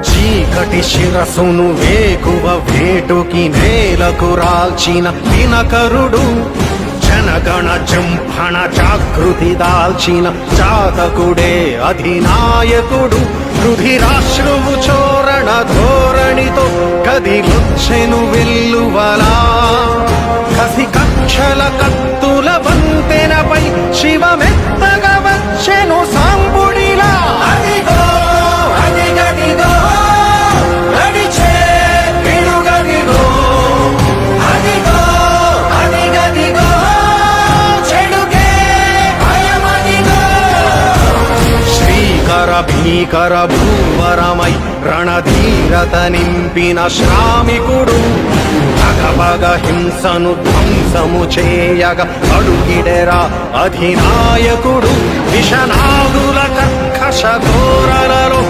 చీకటి శిరసును వేకువ వేటుకి నేలకు రాల్చిన దినకరుడు, జనగణ జంభణ జాగృతి దాల్చిన చాతకుడే అధినాయకుడు. రుధిరాశ్రువు చోరణ ధోరణితో కదిలొచ్చెను వెల్లువలా, కసి కక్షల కత్తుల వంతెనపై శివమెత్తగా వచ్చెను సాంబుడిలా. అదిగో అదిగదిగో నడిచే పిడుగదిగో, అదిగో అదిగదిగో చెడుగే భయమదిగో. శ్రీకర భీకర భూవరమై రణధీరత నింపిన శ్రామికుడు, భగభగ హింసను ధ్వంసము చేయగ అడుగిడెరా అధినాయకుడు. విషనాగుల కర్కశ ఘోరలలో